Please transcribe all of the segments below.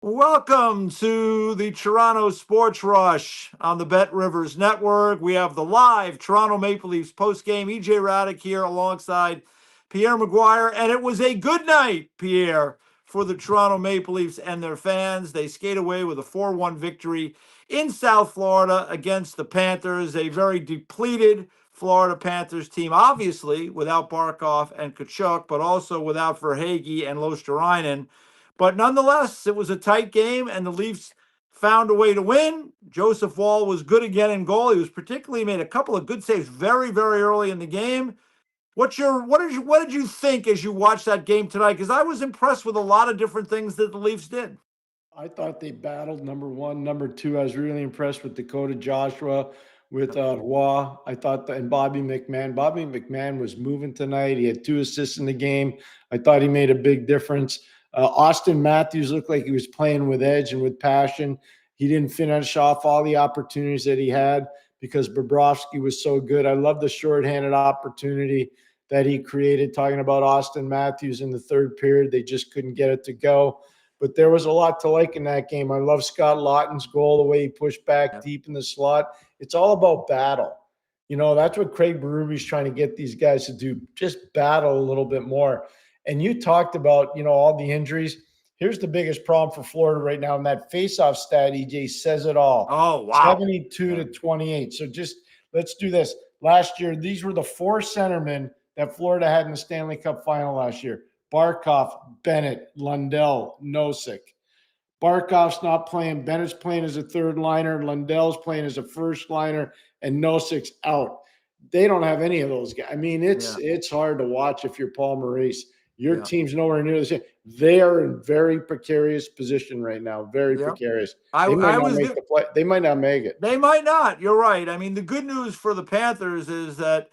Welcome to the Toronto Sports Rush on the Bet Rivers Network. We have the live Toronto Maple Leafs postgame. EJ Hradek here alongside Pierre McGuire. And it was a good night, Pierre, for the Toronto Maple Leafs and their fans. They skate away with a 4-1 victory in South Florida against the Panthers, a very depleted Florida Panthers team, obviously without Barkov and Kachuk, but also without Verhaeghe and Losterainen. But nonetheless, it was a tight game, and the Leafs found a way to win. Joseph Woll was good again in goal. He was particularly made a couple of good saves very, very early in the game. What did you think as you watched that game tonight? Because I was impressed with a lot of different things that the Leafs did. I thought they battled number one. Number two, I was really impressed with Dakota Joshua, with Roy. I thought and Bobby McMann. Bobby McMann was moving tonight. He had 2 assists in the game. I thought he made a big difference. Austin Matthews looked like he was playing with edge and with passion. He didn't finish off all the opportunities that he had because Bobrovsky was so good. I love the shorthanded opportunity that he created, talking about Austin Matthews in the third period. They just couldn't get it to go. But there was a lot to like in that game. I love Scott Laughton's goal, the way he pushed back deep in the slot. It's all about battle. You know, that's what Craig Berube's trying to get these guys to do, just battle a little bit more. And you talked about, all the injuries. Here's the biggest problem for Florida right now, and that faceoff stat, EJ, says it all. Oh, wow. 72-28. So just let's do this. Last year, these were the 4 centermen that Florida had in the Stanley Cup final last year. Barkov, Bennett, Lundell, Nosek. Barkov's not playing. Bennett's playing as a third liner. Lundell's playing as a first liner, and Nosek's out. They don't have any of those guys. I mean, it's hard to watch if you're Paul Maurice. Your team's nowhere near the same. They are in very precarious position right now. Very precarious. They might not make it. They might not. You're right. I mean, the good news for the Panthers is that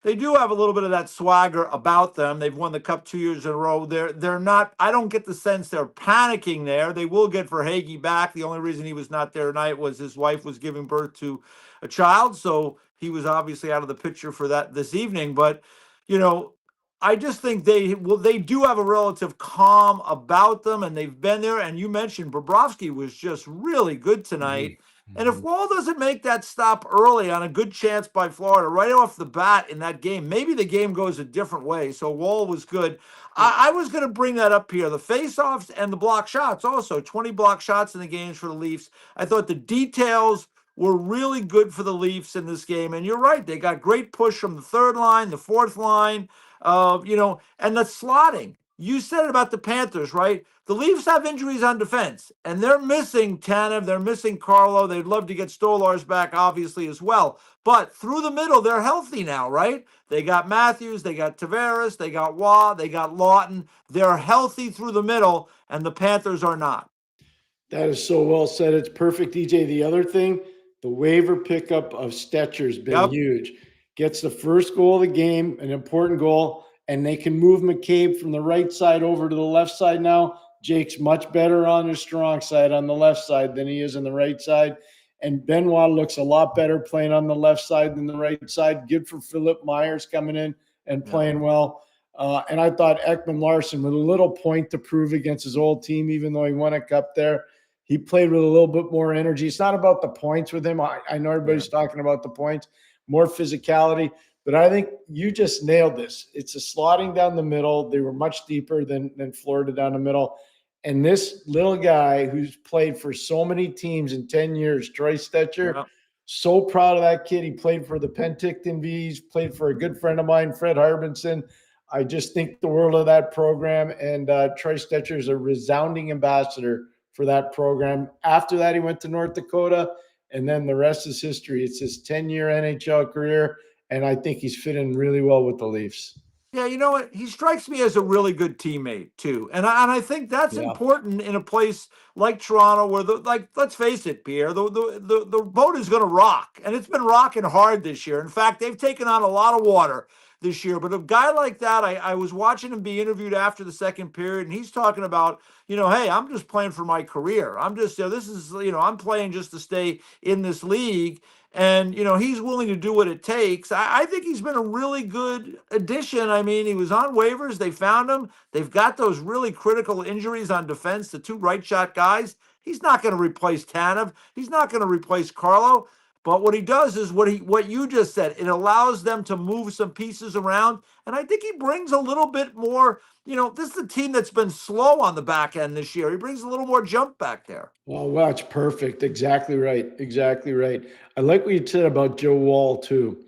they do have a little bit of that swagger about them. They've won the Cup 2 years in a row. They're not. I don't get the sense they're panicking there. They will get Verhaeghe back. The only reason he was not there tonight was his wife was giving birth to a child, so he was obviously out of the picture for that this evening. But I just think they do have a relative calm about them, and they've been there. And you mentioned Bobrovsky was just really good tonight. Mm-hmm. And if Woll doesn't make that stop early on a good chance by Florida right off the bat in that game, maybe the game goes a different way. So Woll was good. I was going to bring that up here. The faceoffs and the block shots also, 20 block shots in the games for the Leafs. I thought the details were really good for the Leafs in this game. And you're right. They got great push from the third line, the fourth line. And the slotting. You said it about the Panthers, right? The Leafs have injuries on defense, and they're missing Tanev, they're missing Carlo. They'd love to get Stolars back, obviously, as well. But through the middle, they're healthy now, right? They got Matthews, they got Tavares, they got Waugh, they got Laughton. They're healthy through the middle, and the Panthers are not. That is so well said. It's perfect, DJ. The other thing, the waiver pickup of Stetcher's been huge. Gets the first goal of the game, an important goal, and they can move McCabe from the right side over to the left side now. Jake's much better on his strong side on the left side than he is on the right side. And Benoit looks a lot better playing on the left side than the right side. Good for Philip Myers coming in and playing well. And I thought Ekman Larsson, with a little point to prove against his old team, even though he won a cup there, he played with a little bit more energy. It's not about the points with him. I know everybody's talking about the points. More physicality, but I think you just nailed this. It's a slotting down the middle. They were much deeper than Florida down the middle. And this little guy who's played for so many teams in 10 years, Troy Stecher, so proud of that kid. He played for the Penticton Bees, played for a good friend of mine, Fred Harbinson. I just think the world of that program, and Troy Stecher is a resounding ambassador for that program. After that, he went to North Dakota. And then the rest is history. It's his 10-year NHL career, and I think he's fitting really well with the Leafs. Yeah, you know what? He strikes me as a really good teammate too, and I think that's important in a place like Toronto, where let's face it, Pierre, the boat is going to rock, and it's been rocking hard this year. In fact, they've taken on a lot of water this year. But a guy like that, I was watching him be interviewed after the second period, and he's talking about, hey, I'm just playing for my career. I'm just, this is, I'm playing just to stay in this league. And, he's willing to do what it takes. I think he's been a really good addition. I mean, he was on waivers. They found him. They've got those really critical injuries on defense, the two right shot guys. He's not going to replace Tanev. He's not going to replace Carlo. But what he does is what you just said. It allows them to move some pieces around. And I think he brings a little bit more. This is a team that's been slow on the back end this year. He brings a little more jump back there. Oh, wow, it's perfect. Exactly right. Exactly right. I like what you said about Joe Wall, too.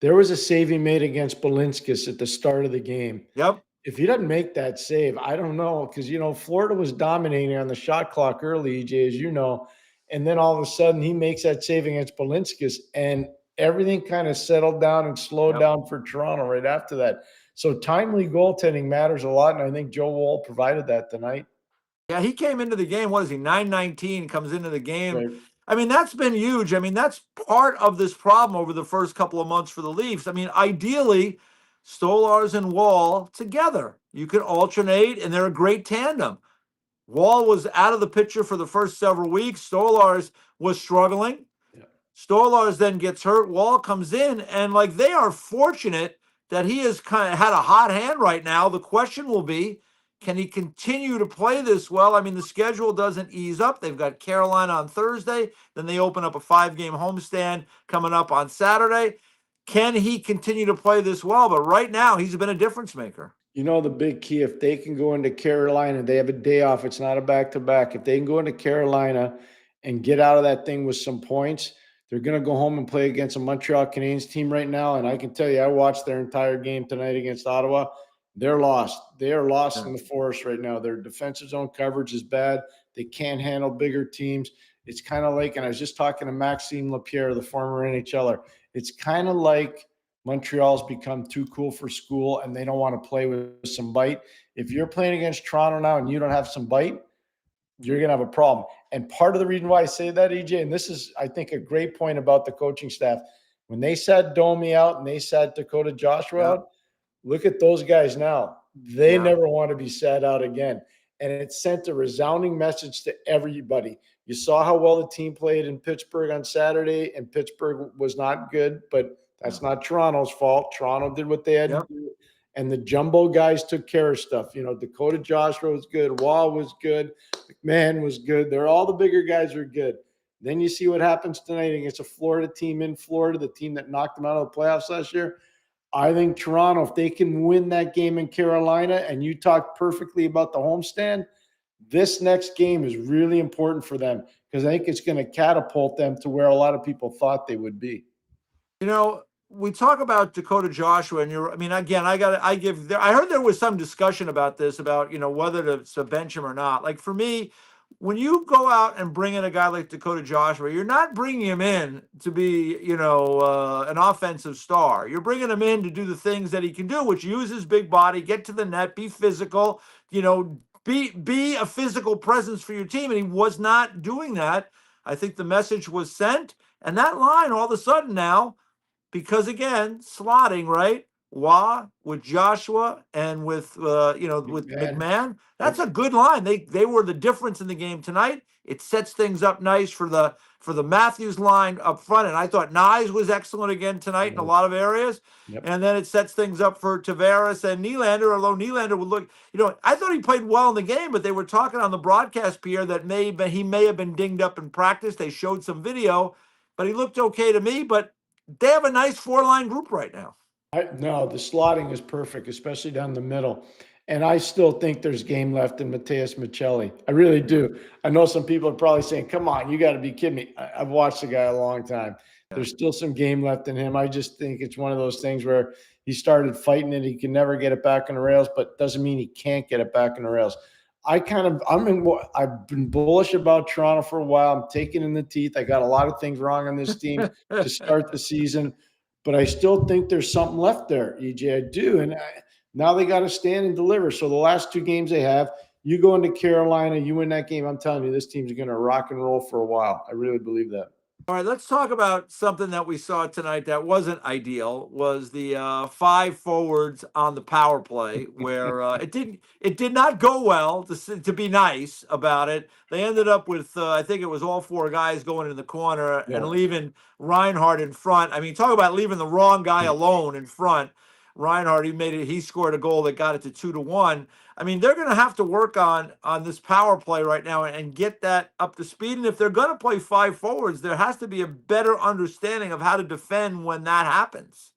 There was a save he made against Balinskis at the start of the game. Yep. If he doesn't make that save, I don't know, because, Florida was dominating on the shot clock early, EJ, as you know, and then all of a sudden he makes that save against Balinskis, and everything kind of settled down and slowed down for Toronto right after that. So timely goaltending matters a lot, and I think Joe Wall provided that tonight. Yeah, he came into the game. What is he? 919 comes into the game. Right. I mean, that's been huge. I mean, that's part of this problem over the first couple of months for the Leafs. I mean, ideally, Stolarz and Wall together. You can alternate, and they're a great tandem. Wall was out of the picture for the first several weeks. Stolarz was struggling. Yeah. Stolarz then gets hurt. Wall comes in, and they are fortunate that he has kind of had a hot hand right now. The question will be, can he continue to play this well? I mean, the schedule doesn't ease up. They've got Carolina on Thursday. Then they open up a 5-game homestand coming up on Saturday. Can he continue to play this well? But right now, he's been a difference maker. The big key, if they can go into Carolina, they have a day off. It's not a back-to-back. If they can go into Carolina and get out of that thing with some points, they're going to go home and play against a Montreal Canadiens team right now. And I can tell you, I watched their entire game tonight against Ottawa. They're lost. They are lost in the forest right now. Their defensive zone coverage is bad. They can't handle bigger teams. It's kind of like, and I was just talking to Maxime Lapierre, the former NHLer, it's kind of like Montreal's become too cool for school and they don't want to play with some bite. If you're playing against Toronto now and you don't have some bite, you're going to have a problem. And part of the reason why I say that, EJ, and this is, I think, a great point about the coaching staff, when they sat Domi out and they sat Dakota Joshua out, look at those guys now. They never want to be sat out again. And it sent a resounding message to everybody. You saw how well the team played in Pittsburgh on Saturday, and Pittsburgh was not good, but that's not Toronto's fault. Toronto did what they had to do. And the jumbo guys took care of stuff. Dakota Joshua was good. Wall was good. McMahon was good. All the bigger guys are good. Then you see what happens tonight against a Florida team in Florida, the team that knocked them out of the playoffs last year. I think Toronto, if they can win that game in Carolina, and you talked perfectly about the homestand, this next game is really important for them because I think it's going to catapult them to where a lot of people thought they would be. We talk about Dakota Joshua, and I heard there was some discussion about this, about, whether to bench him or not. Like, for me, when you go out and bring in a guy like Dakota Joshua, you're not bringing him in to be, an offensive star. You're bringing him in to do the things that he can do, which use his big body, get to the net, be physical, be a physical presence for your team. And he was not doing that. I think the message was sent, and that line all of a sudden now, because again, slotting, right? With Joshua and with McMahon. That's a good line. They were the difference in the game tonight. It sets things up nice for the Matthews line up front. And I thought Nyes was excellent again tonight in a lot of areas. Yep. And then it sets things up for Tavares and Nylander, although Nylander would look, I thought he played well in the game, but they were talking on the broadcast, Pierre, that he may have been dinged up in practice. They showed some video, but he looked okay to me. But they have a nice 4-line group right now. No, the slotting is perfect, especially down the middle. And I still think there's game left in Mateus Michelli. I really do. I know some people are probably saying, come on, you got to be kidding me. I've watched the guy a long time. There's still some game left in him. I just think it's one of those things where he started fighting it. He can never get it back on the rails, but doesn't mean he can't get it back on the rails. I've been bullish about Toronto for a while. I'm taking in the teeth. I got a lot of things wrong on this team to start the season, but I still think there's something left there, EJ. I do. And now they got to stand and deliver. So the last 2 games they have, you go into Carolina, you win that game. I'm telling you, this team's going to rock and roll for a while. I really believe that. All right, let's talk about something that we saw tonight that wasn't ideal. Was the five forwards on the power play where it did not go well. To be nice about it, they ended up with I think it was all four guys going in the corner and Yeah. leaving Reinhardt in front. I mean, talk about leaving the wrong guy alone in front. Reinhardt, he made it. He scored a goal that got it to 2-1. I mean, they're going to have to work on this power play right now and get that up to speed. And if they're going to play five forwards, there has to be a better understanding of how to defend when that happens.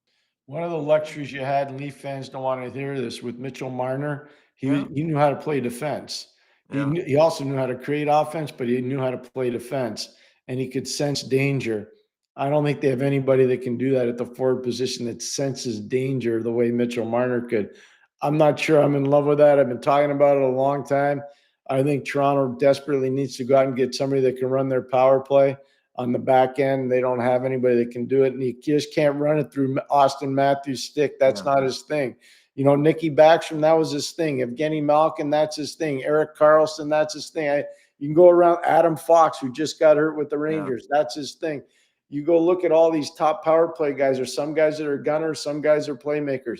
One of the luxuries you had, and Leaf fans don't want to hear this, with Mitchell Marner, Yeah, he knew how to play defense. yeah, He also knew how to create offense, but he knew how to play defense, and he could sense danger. I don't think they have anybody that can do that at the forward position that senses danger the way Mitchell Marner could. I'm not sure I'm in love with that. I've been talking about it a long time. I think Toronto desperately needs to go out and get somebody that can run their power play on the back end. They don't have anybody that can do it, and you just can't run it through Austin Matthews' stick. That's yeah, not his thing. You know, Nicky Backstrom, that was his thing. Evgeny Malkin, that's his thing. Erik Karlsson, that's his thing. You can go around Adam Fox, who just got hurt with the yeah. Rangers. That's his thing. You go look at all these top power play guys. There's some guys that are gunners, some guys are playmakers.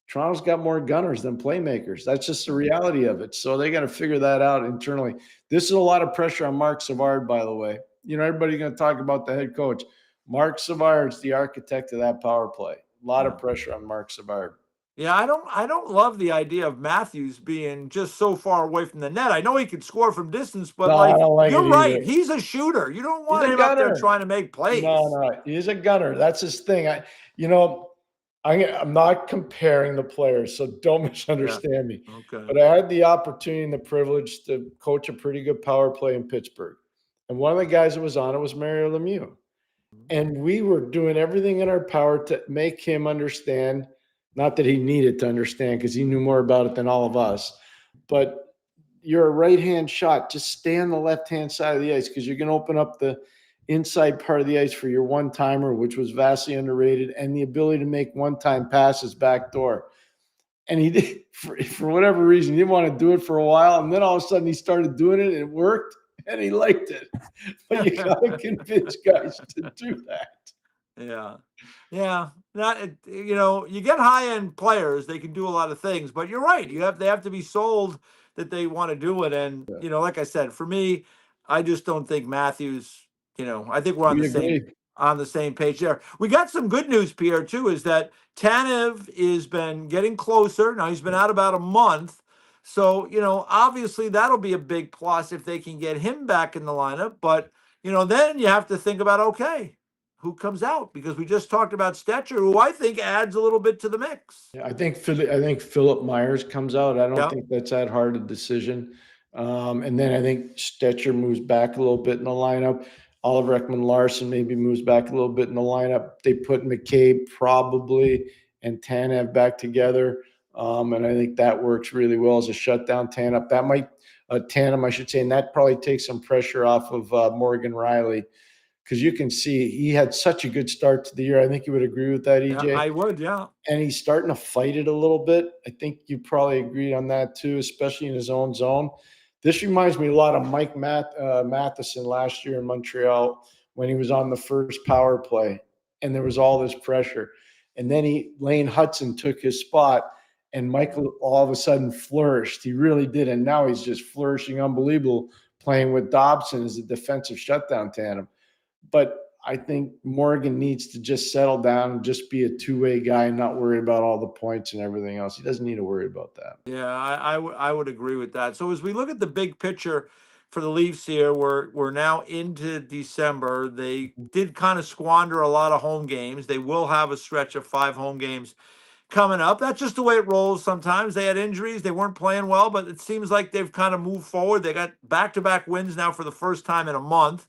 Toronto's got more gunners than playmakers. That's just the reality of it. So they got to figure that out internally. This is a lot of pressure on Mark Savard, by the way. You know, everybody's going to talk about the head coach. Mark Savard's the architect of that power play. A lot of pressure on Mark Savard. Yeah, I don't love the idea of Matthews being just so far away from the net. I know he can score from distance, but No, I like don't like it you're right, either. he's a shooter. You don't He's want a him up there gunner. trying to make No, plays. no, he's a gunner. That's his thing. You know, I'm not comparing the players, so don't Yeah. misunderstand me. Okay. But I had the opportunity and the privilege to coach a pretty good power play in Pittsburgh. And one of the guys that was on it was Mario Lemieux. And we were doing everything in our power to make him understand, not that he needed to understand because he knew more about it than all of us, but you're a right-hand shot. Just stay on the left-hand side of the ice because you're going to open up the inside part of the ice for your one-timer, which was vastly underrated, and the ability to make one-time passes backdoor. And he did, for whatever reason, he didn't want to do it for a while. And then all of a sudden he started doing it and it worked and he liked it. But you got to convince guys to do that. Yeah. Yeah. Not you know, you get high-end players, they can do a lot of things, but you're right. They have to be sold that they want to do it. And, Yeah. you know, like I said, for me, I just don't think Matthews, you know, I think we're We agree. on the same page there. We got some good news, Pierre, too, is that Tanev has been getting closer. Now he's been out about a month. So, you know, obviously that'll be a big plus if they can get him back in the lineup. But, you know, then you have to think about, okay, who comes out? Because we just talked about Stetcher, who I think adds a little bit to the mix. Yeah, I think Philip Myers comes out. I don't Yeah. think that's that hard a decision. And then I think Stetcher moves back a little bit in the lineup. Oliver Ekman-Larsson maybe moves back a little bit in the lineup. They put McCabe probably and Tanev back together. And I think that works really well as a shutdown tandem, I should say, and that probably takes some pressure off of Morgan Riley because you can see he had such a good start to the year. I think you would agree with that, Yeah, EJ. I would. Yeah. And he's starting to fight it a little bit. I think you probably agree on that too, especially in his own zone. This reminds me a lot of Mike Matheson last year in Montreal when he was on the first power play and there was all this pressure. And then Lane Hudson took his spot and Michael all of a sudden flourished. He really did. And now he's just flourishing unbelievable playing with Dobson as a defensive shutdown tandem. But I think Morgan needs to just settle down and just be a two-way guy and not worry about all the points and everything else. He doesn't need to worry about that. Yeah, I would agree with that. So as we look at the big picture for the Leafs here, we're now into December. They did kind of squander a lot of home games. They will have a stretch of 5 home games coming up. That's just the way it rolls sometimes. They had injuries, they weren't playing well, but it seems like they've kind of moved forward. They got back-to-back wins now for the first time in a month.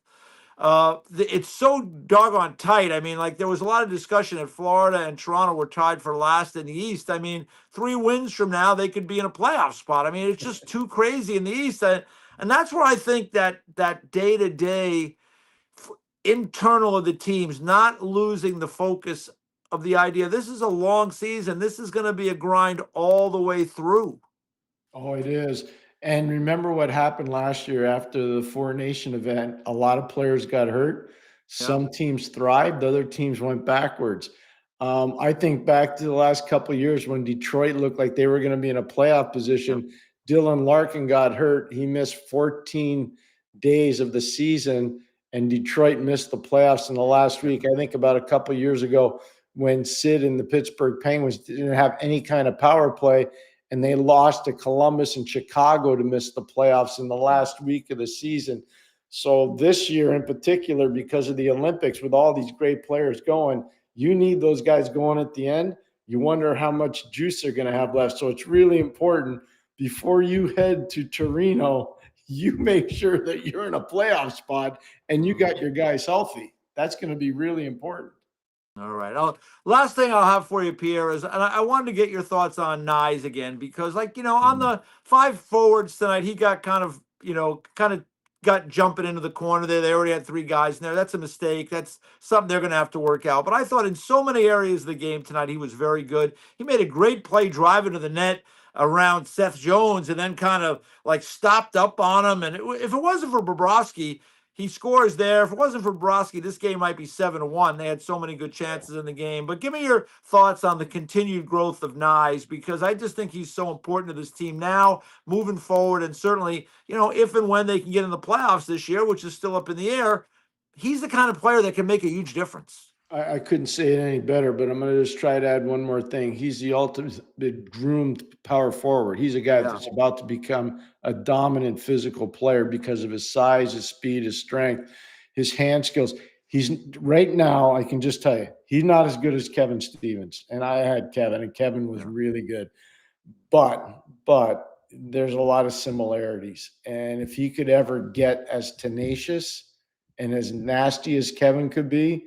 It's so doggone tight. I mean, like there was a lot of discussion that Florida and Toronto were tied for last in the East. I mean, 3 wins from now, they could be in a playoff spot. I mean, it's just too crazy in the East. And that's where I think that day-to-day internal of the teams, not losing the focus of the idea. This is a long season. This is going to be a grind all the way through. Oh, it is. And remember what happened last year after the Four Nation event? A lot of players got hurt. Yeah. Some teams thrived, other teams went backwards. I think back to the last couple of years when Detroit looked like they were going to be in a playoff Yeah. position. Dylan Larkin got hurt. He missed 14 days of the season, and Detroit missed the playoffs in the last week. I think about a couple of years ago when Sid and the Pittsburgh Penguins didn't have any kind of power play, and they lost to Columbus and Chicago to miss the playoffs in the last week of the season. So this year in particular, because of the Olympics, with all these great players going, you need those guys going at the end. You wonder how much juice they're going to have left. So it's really important before you head to Torino, you make sure that you're in a playoff spot and you got your guys healthy. That's going to be really important. All right. Last thing I'll have for you, Pierre, is, and I wanted to get your thoughts on Nyes again, because, like, on the five forwards tonight, he got kind of got jumping into the corner there. They already had three guys in there. That's a mistake. That's something they're going to have to work out. But I thought in so many areas of the game tonight, he was very good. He made a great play driving to the net around Seth Jones and then kind of like stopped up on him. And if it wasn't for Bobrovsky, he scores there. If it wasn't for Bobrovsky, this game might be 7-1. They had so many good chances in the game. But give me your thoughts on the continued growth of Nyes, because I just think he's so important to this team now, moving forward. And certainly, if and when they can get in the playoffs this year, which is still up in the air, he's the kind of player that can make a huge difference. I couldn't say it any better, but I'm going to just try to add one more thing. He's the ultimate groomed power forward. He's a guy that's about to become a dominant physical player because of his size, his speed, his strength, his hand skills. He's right now, I can just tell you, he's not as good as Kevin Stevens. And I had Kevin, and Kevin was really good. But there's a lot of similarities. And if he could ever get as tenacious and as nasty as Kevin could be,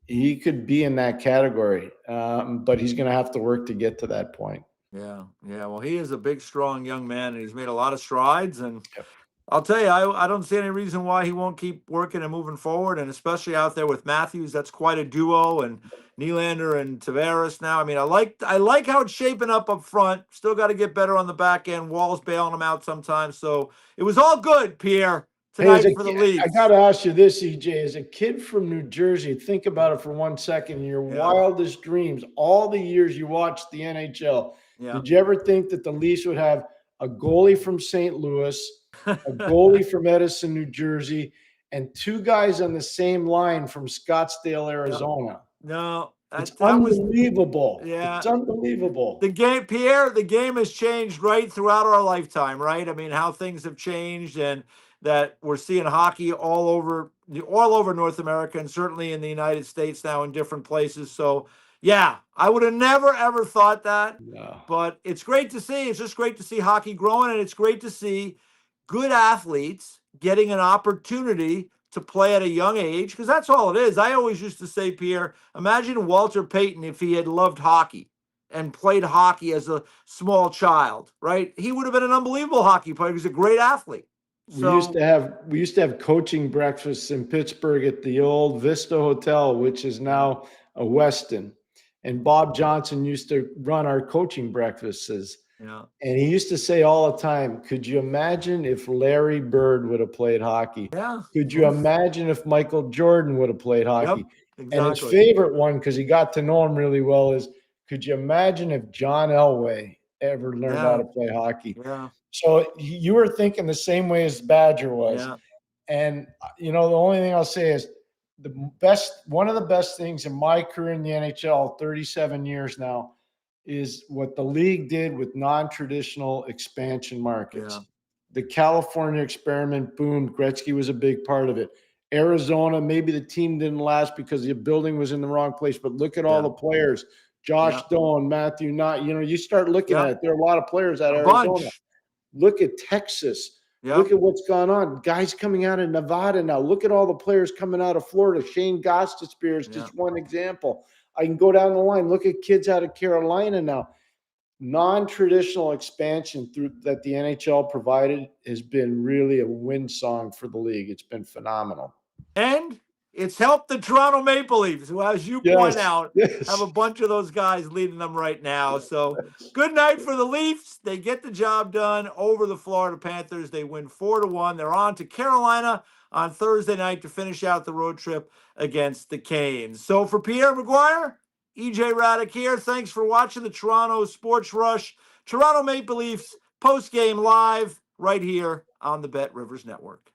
he could be in that category, but he's going to have to work to get to that point. Yeah. Well, he is a big, strong young man, and he's made a lot of strides. And I'll tell you, I don't see any reason why he won't keep working and moving forward, and especially out there with Matthews. That's quite a duo, and Nylander and Tavares now. I mean, I like how it's shaping up front. Still got to get better on the back end. Wall's bailing them out sometimes. So it was all good, Pierre, tonight for the Leafs. I got to ask you this, EJ. As a kid from New Jersey, think about it for 1 second. In your wildest dreams, all the years you watched the NHL, did you ever think that the Leafs would have a goalie from St. Louis, a goalie from Edison, New Jersey, and two guys on the same line from Scottsdale, Arizona? No. It's unbelievable. Yeah. It's unbelievable. The game, Pierre, the game has changed right throughout our lifetime, right? I mean, how things have changed, and that we're seeing hockey all over North America, and certainly in the United States now in different places. So, yeah, I would have never, ever thought that. No. But it's great to see. It's just great to see hockey growing, and it's great to see good athletes getting an opportunity to play at a young age, because that's all it is. I always used to say, Pierre, imagine Walter Payton if he had loved hockey and played hockey as a small child, right? He would have been an unbelievable hockey player. He was a great athlete. We used to have coaching breakfasts in Pittsburgh at the old Vista Hotel, which is now a Westin. And Bob Johnson used to run our coaching breakfasts. Yeah. And he used to say all the time, could you imagine if Larry Bird would have played hockey? Yeah. Could you imagine if Michael Jordan would have played hockey? Yep, exactly. And his favorite one, because he got to know him really well, is could you imagine if John Elway ever learned how to play hockey? Yeah. So you were thinking the same way as Badger was. Yeah. And, the only thing I'll say is one of the best things in my career in the NHL, 37 years now, is what the league did with non-traditional expansion markets. Yeah. The California experiment boomed. Gretzky was a big part of it. Arizona, maybe the team didn't last because the building was in the wrong place, but look at all the players. Josh Doan, Matthew Knott. You start looking at it. There are a lot of players out of Arizona. Look at Texas. Yep. Look at what's gone on. Guys coming out of Nevada now. Look at all the players coming out of Florida. Shane Gostisbehere is just one example. I can go down the line. Look at kids out of Carolina now. Non-traditional expansion that the NHL provided has been really a win song for the league. It's been phenomenal. And it's helped the Toronto Maple Leafs, who, as you point out, have a bunch of those guys leading them right now. So good night for the Leafs. They get the job done over the Florida Panthers. They win 4-1. They're on to Carolina on Thursday night to finish out the road trip against the Canes. So for Pierre McGuire, EJ Hradek here. Thanks for watching the Toronto Sports Rush, Toronto Maple Leafs post-game live right here on the Bet Rivers Network.